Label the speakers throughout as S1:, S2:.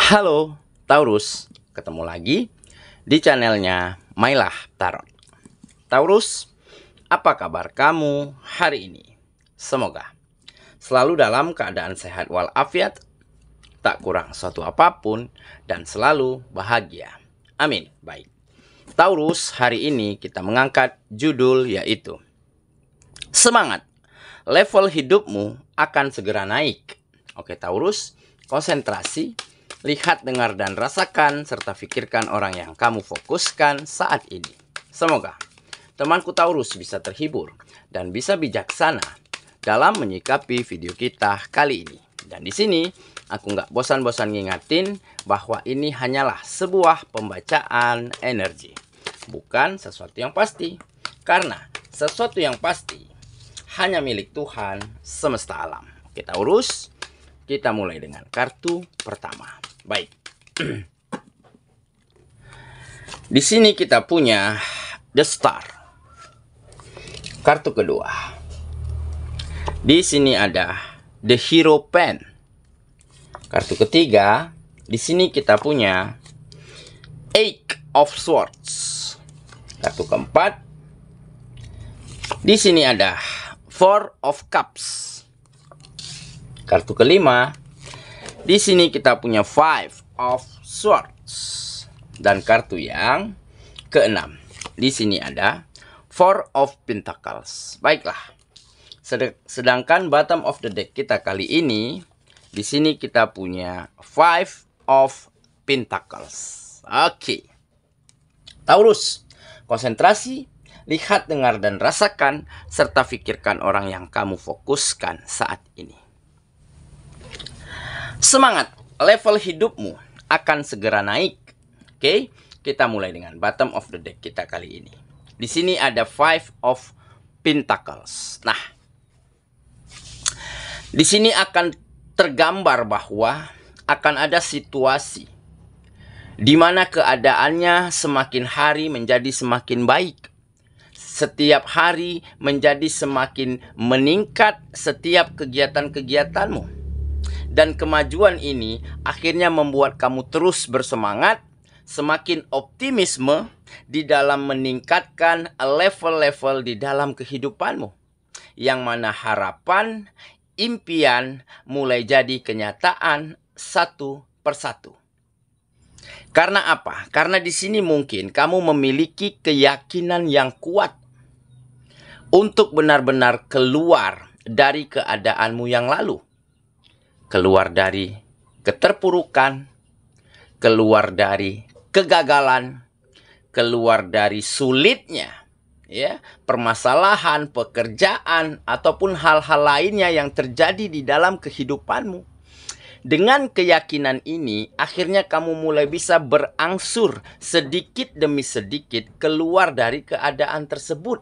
S1: Halo Taurus, ketemu lagi di channelnya Mailah Tarot. Taurus, apa kabar kamu hari ini? Semoga selalu dalam keadaan sehat walafiat, tak kurang suatu apapun, dan selalu bahagia. Amin. Baik, Taurus, hari ini kita mengangkat judul yaitu semangat, level hidupmu akan segera naik. Oke Taurus, konsentrasi, lihat, dengar, dan rasakan, serta pikirkan orang yang kamu fokuskan saat ini. Semoga temanku Taurus bisa terhibur dan bisa bijaksana dalam menyikapi video kita kali ini. Dan di sini aku nggak bosan-bosan ngingatin bahwa ini hanyalah sebuah pembacaan energi, bukan sesuatu yang pasti. Karena sesuatu yang pasti hanya milik Tuhan semesta alam. Oke Taurus, kita mulai dengan kartu pertama. Baik. Di sini kita punya The Star. Kartu kedua. Di sini ada The Hero Pen. Kartu ketiga, di sini kita punya Eight of Swords. Kartu keempat, di sini ada Four of Cups. Kartu kelima, di sini kita punya Five of Swords. Dan kartu yang keenam, di sini ada Four of Pentacles. Baiklah. Sedangkan bottom of the deck kita kali ini, di sini kita punya Five of Pentacles. Oke. Taurus, konsentrasi, lihat, dengar, dan rasakan, serta pikirkan orang yang kamu fokuskan saat ini. Semangat, level hidupmu akan segera naik. Oke, kita mulai dengan bottom of the deck kita kali ini. Di sini ada Five of Pentacles. Nah, di sini akan tergambar bahwa akan ada situasi di mana keadaannya semakin hari menjadi semakin baik. Setiap hari menjadi semakin meningkat setiap kegiatan-kegiatanmu. Dan kemajuan ini akhirnya membuat kamu terus bersemangat, semakin optimisme di dalam meningkatkan level-level di dalam kehidupanmu. Yang mana harapan, impian mulai jadi kenyataan satu persatu. Karena apa? Karena di sini mungkin kamu memiliki keyakinan yang kuat untuk benar-benar keluar dari keadaanmu yang lalu. Keluar dari keterpurukan, keluar dari kegagalan, keluar dari sulitnya, ya, permasalahan, pekerjaan, ataupun hal-hal lainnya yang terjadi di dalam kehidupanmu. Dengan keyakinan ini, akhirnya kamu mulai bisa berangsur sedikit demi sedikit keluar dari keadaan tersebut.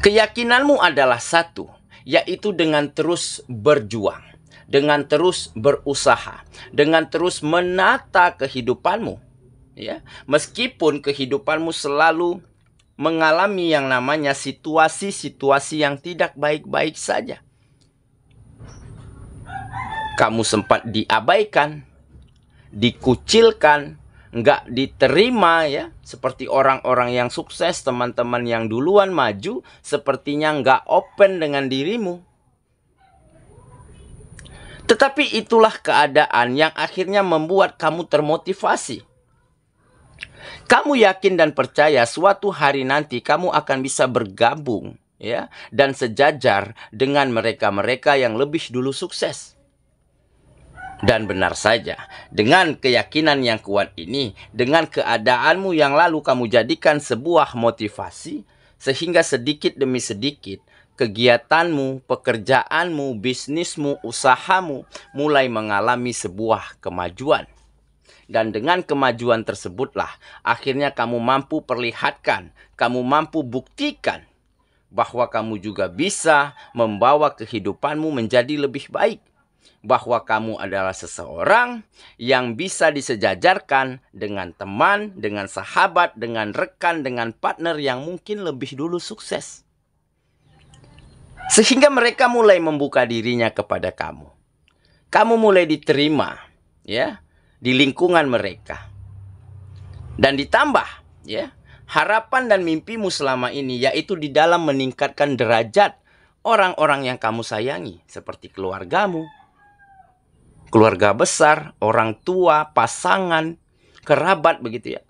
S1: Keyakinanmu adalah satu, yaitu dengan terus berjuang, dengan terus berusaha, dengan terus menata kehidupanmu. Ya, meskipun kehidupanmu selalu mengalami yang namanya situasi-situasi yang tidak baik-baik saja. Kamu sempat diabaikan, dikucilkan, nggak diterima, ya, seperti orang-orang yang sukses, teman-teman yang duluan maju, sepertinya nggak open dengan dirimu. Tetapi itulah keadaan yang akhirnya membuat kamu termotivasi. Kamu yakin dan percaya suatu hari nanti kamu akan bisa bergabung, ya, dan sejajar dengan mereka-mereka yang lebih dulu sukses. Dan benar saja, dengan keyakinan yang kuat ini, dengan keadaanmu yang lalu kamu jadikan sebuah motivasi, sehingga sedikit demi sedikit kegiatanmu, pekerjaanmu, bisnismu, usahamu mulai mengalami sebuah kemajuan. Dan dengan kemajuan tersebutlah akhirnya kamu mampu perlihatkan, kamu mampu buktikan bahwa kamu juga bisa membawa kehidupanmu menjadi lebih baik. Bahwa kamu adalah seseorang yang bisa disejajarkan dengan teman, dengan sahabat, dengan rekan, dengan partner yang mungkin lebih dulu sukses. Sehingga mereka mulai membuka dirinya kepada kamu. kamu mulai diterima ya di lingkungan mereka. Dan ditambah ya, harapan dan mimpimu selama ini yaitu di dalam meningkatkan derajat orang-orang yang kamu sayangi, seperti keluargamu, keluarga besar, orang tua, pasangan, kerabat begitu ya.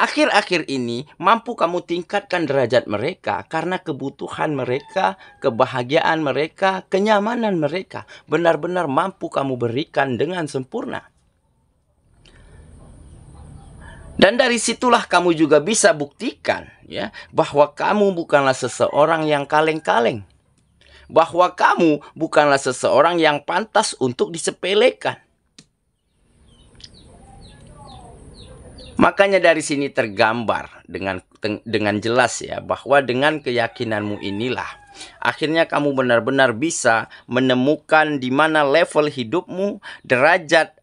S1: Akhir-akhir ini mampu kamu tingkatkan derajat mereka karena kebutuhan mereka, kebahagiaan mereka, kenyamanan mereka benar-benar mampu kamu berikan dengan sempurna. Dan dari situlah kamu juga bisa buktikan ya bahwa kamu bukanlah seseorang yang kaleng-kaleng. Bahwa kamu bukanlah seseorang yang pantas untuk disepelekan. Makanya dari sini tergambar dengan jelas ya bahwa dengan keyakinanmu inilah akhirnya kamu benar-benar bisa menemukan di mana level hidupmu, derajat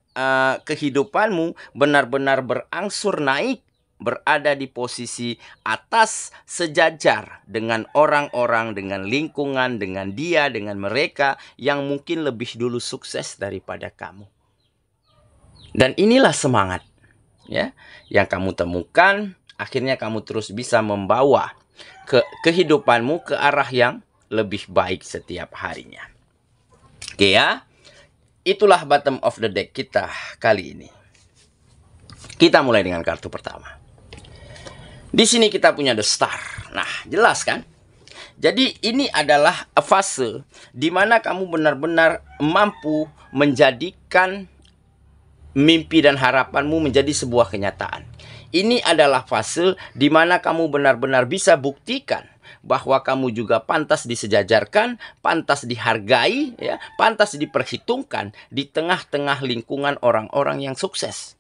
S1: kehidupanmu benar-benar berangsur naik, berada di posisi atas sejajar dengan orang-orang, dengan lingkungan, dengan dia, dengan mereka yang mungkin lebih dulu sukses daripada kamu. Dan inilah semangat ya yang kamu temukan, akhirnya kamu terus bisa membawa kehidupanmu ke arah yang lebih baik setiap harinya. Oke ya. Itulah bottom of the deck kita kali ini. Kita mulai dengan kartu pertama. Di sini kita punya the star. Nah, jelas kan? Jadi ini adalah fase di mana kamu benar-benar mampu menjadikan mimpi dan harapanmu menjadi sebuah kenyataan. Ini adalah fase di mana kamu benar-benar bisa buktikan bahwa kamu juga pantas disejajarkan, pantas dihargai, ya, pantas diperhitungkan di tengah-tengah lingkungan orang-orang yang sukses.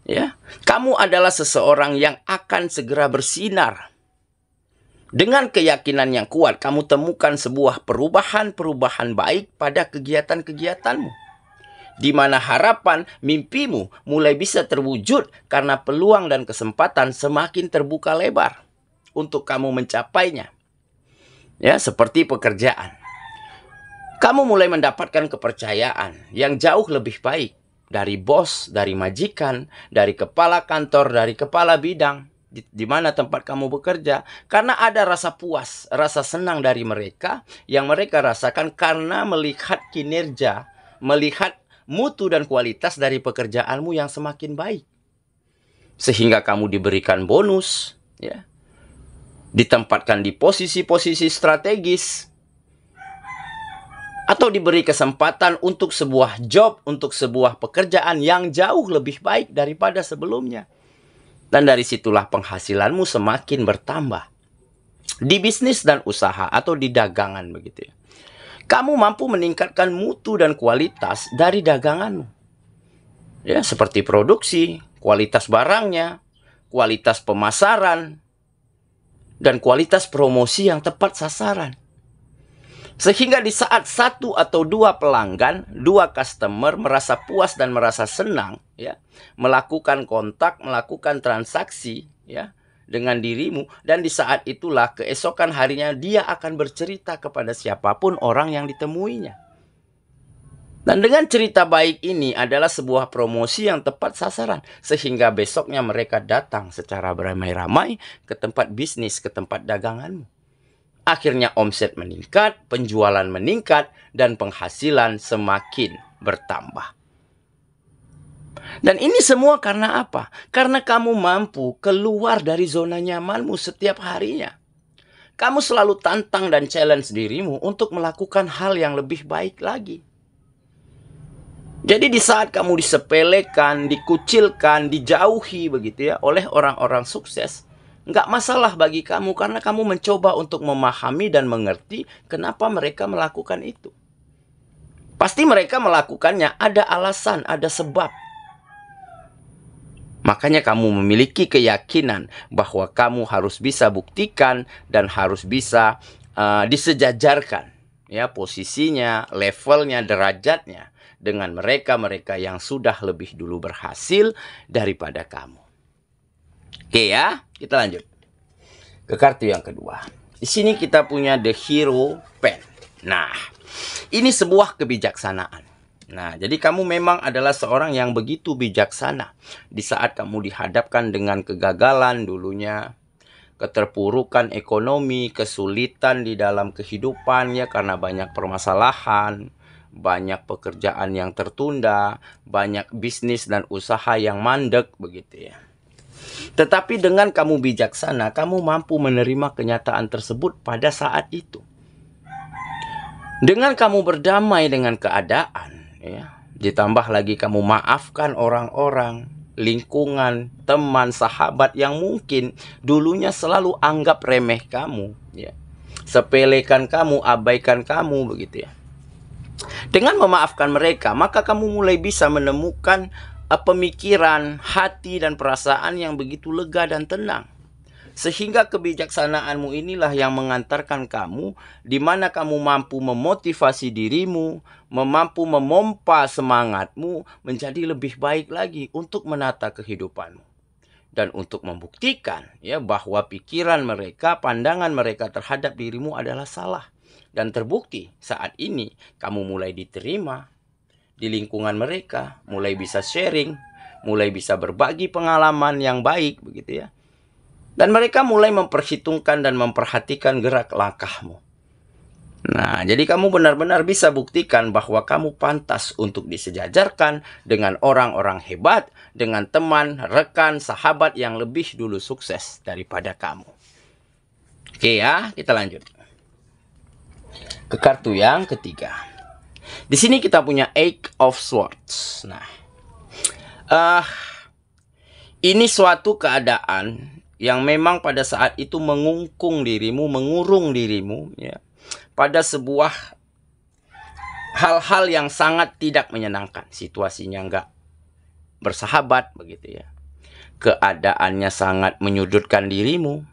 S1: Ya, kamu adalah seseorang yang akan segera bersinar. Dengan keyakinan yang kuat, kamu temukan sebuah perubahan-perubahan baik pada kegiatan-kegiatanmu. Di mana harapan, mimpimu mulai bisa terwujud karena peluang dan kesempatan semakin terbuka lebar untuk kamu mencapainya. Ya, seperti pekerjaan. Kamu mulai mendapatkan kepercayaan yang jauh lebih baik dari bos, dari majikan, dari kepala kantor, dari kepala bidang di mana tempat kamu bekerja, karena ada rasa puas, rasa senang dari mereka yang mereka rasakan karena melihat kinerja, melihat mutu dan kualitas dari pekerjaanmu yang semakin baik. Sehingga kamu diberikan bonus, ya, ditempatkan di posisi-posisi strategis, atau diberi kesempatan untuk sebuah job, untuk sebuah pekerjaan yang jauh lebih baik daripada sebelumnya. Dan dari situlah penghasilanmu semakin bertambah. Di bisnis dan usaha atau di dagangan begitu ya. Kamu mampu meningkatkan mutu dan kualitas dari daganganmu. Ya, seperti produksi, kualitas barangnya, kualitas pemasaran, dan kualitas promosi yang tepat sasaran. Sehingga di saat satu atau dua pelanggan, dua customer merasa puas dan merasa senang, ya, melakukan kontak, melakukan transaksi, ya, dengan dirimu, dan di saat itulah keesokan harinya dia akan bercerita kepada siapapun orang yang ditemuinya. Dan dengan cerita baik ini adalah sebuah promosi yang tepat sasaran, sehingga besoknya mereka datang secara beramai-ramai ke tempat bisnis, ke tempat daganganmu. Akhirnya omset meningkat, penjualan meningkat, dan penghasilan semakin bertambah. Dan ini semua karena apa? Karena kamu mampu keluar dari zona nyamanmu setiap harinya. Kamu selalu tantang dan challenge dirimu untuk melakukan hal yang lebih baik lagi. Jadi di saat kamu disepelekan, dikucilkan, dijauhi begitu ya oleh orang-orang sukses, nggak masalah bagi kamu karena kamu mencoba untuk memahami dan mengerti kenapa mereka melakukan itu. Pasti mereka melakukannya ada alasan, ada sebab. Makanya kamu memiliki keyakinan bahwa kamu harus bisa buktikan dan harus bisa disejajarkan ya posisinya, levelnya, derajatnya dengan mereka-mereka yang sudah lebih dulu berhasil daripada kamu. Oke ya, kita lanjut ke kartu yang kedua. Di sini kita punya The Hero Pen. Nah, ini sebuah kebijaksanaan. Nah, jadi kamu memang adalah seorang yang begitu bijaksana. Di saat kamu dihadapkan dengan kegagalan dulunya, keterpurukan ekonomi, kesulitan di dalam kehidupan ya karena banyak permasalahan, banyak pekerjaan yang tertunda, banyak bisnis dan usaha yang mandek begitu ya. Tetapi dengan kamu bijaksana, kamu mampu menerima kenyataan tersebut pada saat itu. Dengan kamu berdamai dengan keadaan, ya, ditambah lagi kamu maafkan orang-orang, lingkungan, teman, sahabat yang mungkin dulunya selalu anggap remeh kamu, ya, sepelekan kamu, abaikan kamu begitu ya. Dengan memaafkan mereka, maka kamu mulai bisa menemukan pemikiran, hati, dan perasaan yang begitu lega dan tenang. Sehingga kebijaksanaanmu inilah yang mengantarkan kamu di mana kamu mampu memotivasi dirimu, mampu memompa semangatmu menjadi lebih baik lagi untuk menata kehidupanmu. Dan untuk membuktikan ya bahwa pikiran mereka, pandangan mereka terhadap dirimu adalah salah. Dan terbukti saat ini kamu mulai diterima di lingkungan mereka, mulai bisa sharing, mulai bisa berbagi pengalaman yang baik begitu ya. Dan mereka mulai memperhitungkan dan memperhatikan gerak langkahmu. Nah, jadi kamu benar-benar bisa buktikan bahwa kamu pantas untuk disejajarkan dengan orang-orang hebat, dengan teman, rekan, sahabat yang lebih dulu sukses daripada kamu. Oke ya, kita lanjut ke kartu yang ketiga. Di sini kita punya Eight of Swords. Nah, ini suatu keadaan yang memang pada saat itu mengungkung dirimu, mengurung dirimu ya, pada sebuah hal-hal yang sangat tidak menyenangkan. Situasinya nggak bersahabat begitu ya. Keadaannya sangat menyudutkan dirimu,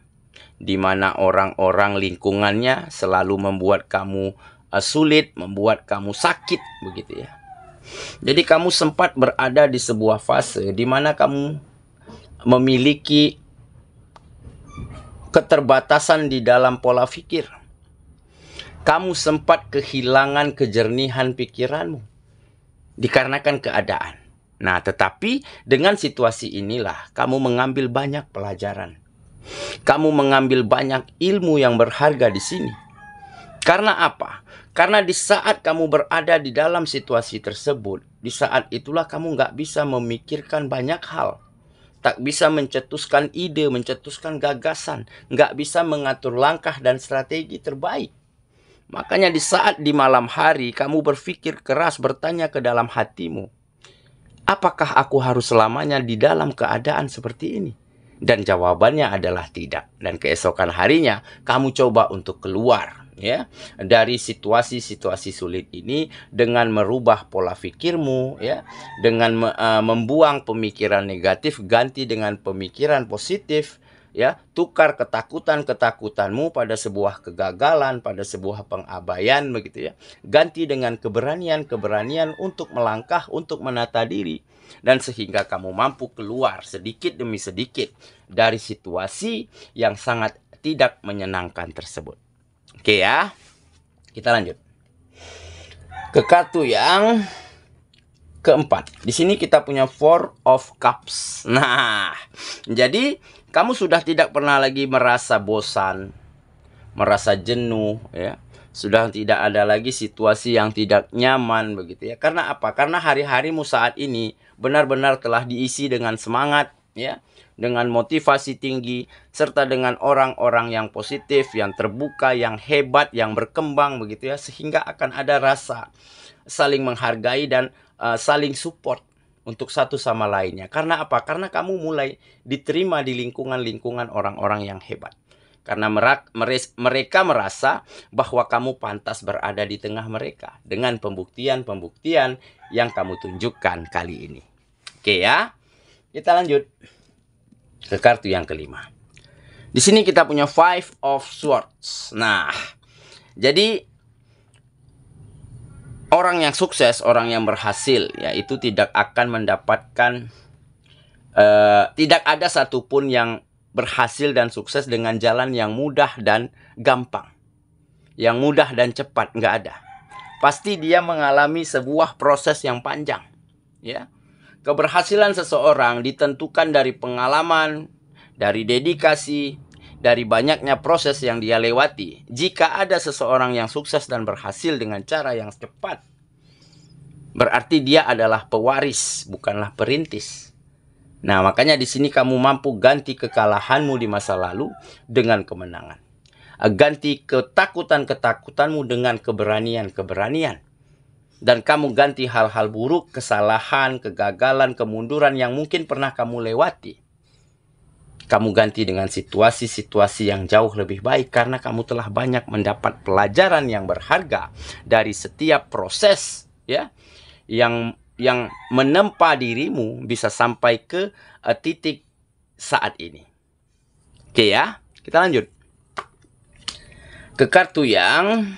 S1: di mana orang-orang lingkungannya selalu membuat kamu sulit, membuat kamu sakit begitu ya. Jadi kamu sempat berada di sebuah fase di mana kamu memiliki keterbatasan di dalam pola pikir. Kamu sempat kehilangan kejernihan pikiranmu dikarenakan keadaan. Nah, tetapi dengan situasi inilah kamu mengambil banyak pelajaran. Kamu mengambil banyak ilmu yang berharga di sini. Karena apa? Karena di saat kamu berada di dalam situasi tersebut, di saat itulah kamu nggak bisa memikirkan banyak hal. Tak bisa mencetuskan ide, mencetuskan gagasan. Nggak bisa mengatur langkah dan strategi terbaik. Makanya di saat di malam hari kamu berpikir keras, bertanya ke dalam hatimu, apakah aku harus selamanya di dalam keadaan seperti ini? Dan jawabannya adalah tidak. Dan keesokan harinya kamu coba untuk keluar ya dari situasi-situasi sulit ini dengan merubah pola pikirmu ya, dengan membuang pemikiran negatif ganti dengan pemikiran positif ya, tukar ketakutanmu pada sebuah kegagalan, pada sebuah pengabaian begitu ya, ganti dengan keberanian untuk melangkah, untuk menata diri, dan sehingga kamu mampu keluar sedikit demi sedikit dari situasi yang sangat tidak menyenangkan tersebut. Oke ya, kita lanjut ke kartu yang keempat. Di sini kita punya Four of Cups. Nah, jadi kamu sudah tidak pernah lagi merasa bosan, merasa jenuh ya. Sudah tidak ada lagi situasi yang tidak nyaman begitu ya. Karena apa? Karena hari-harimu saat ini benar-benar telah diisi dengan semangat ya, dengan motivasi tinggi, serta dengan orang-orang yang positif, yang terbuka, yang hebat, yang berkembang begitu ya, sehingga akan ada rasa saling menghargai dan saling support untuk satu sama lainnya. Karena apa? Karena kamu mulai diterima di lingkungan-lingkungan orang-orang yang hebat. Karena mereka merasa bahwa kamu pantas berada di tengah mereka dengan pembuktian-pembuktian yang kamu tunjukkan kali ini. Oke ya, kita lanjut ke kartu yang kelima. Di sini kita punya Five of Swords. Nah, jadi orang yang sukses, orang yang berhasil, ya itu tidak akan mendapatkan, tidak ada satupun yang berhasil dan sukses dengan jalan yang mudah dan gampang, yang mudah dan cepat, nggak ada. pasti dia mengalami sebuah proses yang panjang. Ya, keberhasilan seseorang ditentukan dari pengalaman, dari dedikasi, dari banyaknya proses yang dia lewati. Jika ada seseorang yang sukses dan berhasil dengan cara yang cepat, berarti dia adalah pewaris, bukanlah perintis. Nah, makanya di sini kamu mampu ganti kekalahanmu di masa lalu dengan kemenangan. Ganti ketakutan-ketakutanmu dengan keberanian-keberanian. Dan kamu ganti hal-hal buruk, kesalahan, kegagalan, kemunduran yang mungkin pernah kamu lewati. Kamu ganti dengan situasi-situasi yang jauh lebih baik karena kamu telah banyak mendapat pelajaran yang berharga dari setiap proses, ya, yang menempa dirimu bisa sampai ke titik saat ini. Oke ya, kita lanjut ke kartu yang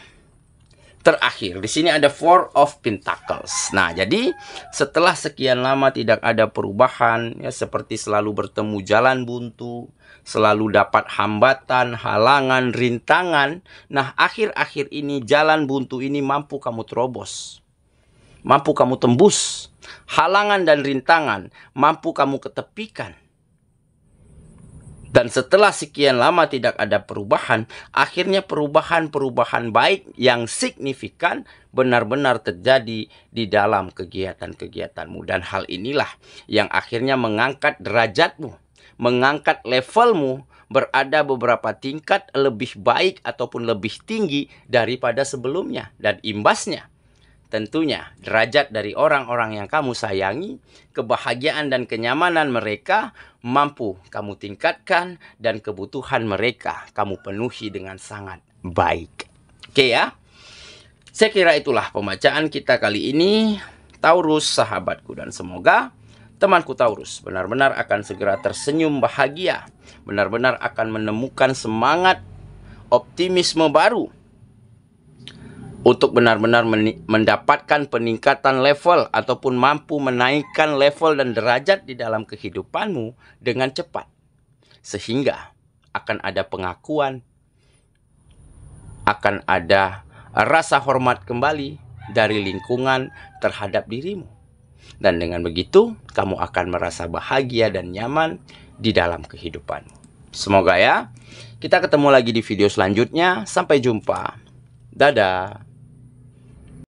S1: terakhir. Di sini ada Four of Pentacles. Nah, jadi setelah sekian lama tidak ada perubahan, ya, seperti selalu bertemu jalan buntu, selalu dapat hambatan, halangan, rintangan. Nah, akhir-akhir ini jalan buntu ini mampu kamu terobos. Mampu kamu tembus. Halangan dan rintangan mampu kamu ketepikan. Dan setelah sekian lama tidak ada perubahan, akhirnya perubahan-perubahan baik yang signifikan benar-benar terjadi di dalam kegiatan-kegiatanmu. Dan hal inilah yang akhirnya mengangkat derajatmu, mengangkat levelmu, berada beberapa tingkat lebih baik ataupun lebih tinggi daripada sebelumnya. Dan imbasnya, tentunya derajat dari orang-orang yang kamu sayangi, kebahagiaan dan kenyamanan mereka mampu kamu tingkatkan, dan kebutuhan mereka kamu penuhi dengan sangat baik. Oke ya, saya kira itulah pembacaan kita kali ini, Taurus sahabatku, dan semoga temanku Taurus benar-benar akan segera tersenyum bahagia, benar-benar akan menemukan semangat optimisme baru untuk benar-benar mendapatkan peningkatan level ataupun mampu menaikkan level dan derajat di dalam kehidupanmu dengan cepat. Sehingga akan ada pengakuan, akan ada rasa hormat kembali dari lingkungan terhadap dirimu. Dan dengan begitu, kamu akan merasa bahagia dan nyaman di dalam kehidupanmu. Semoga ya, kita ketemu lagi di video selanjutnya. Sampai jumpa. Dadah.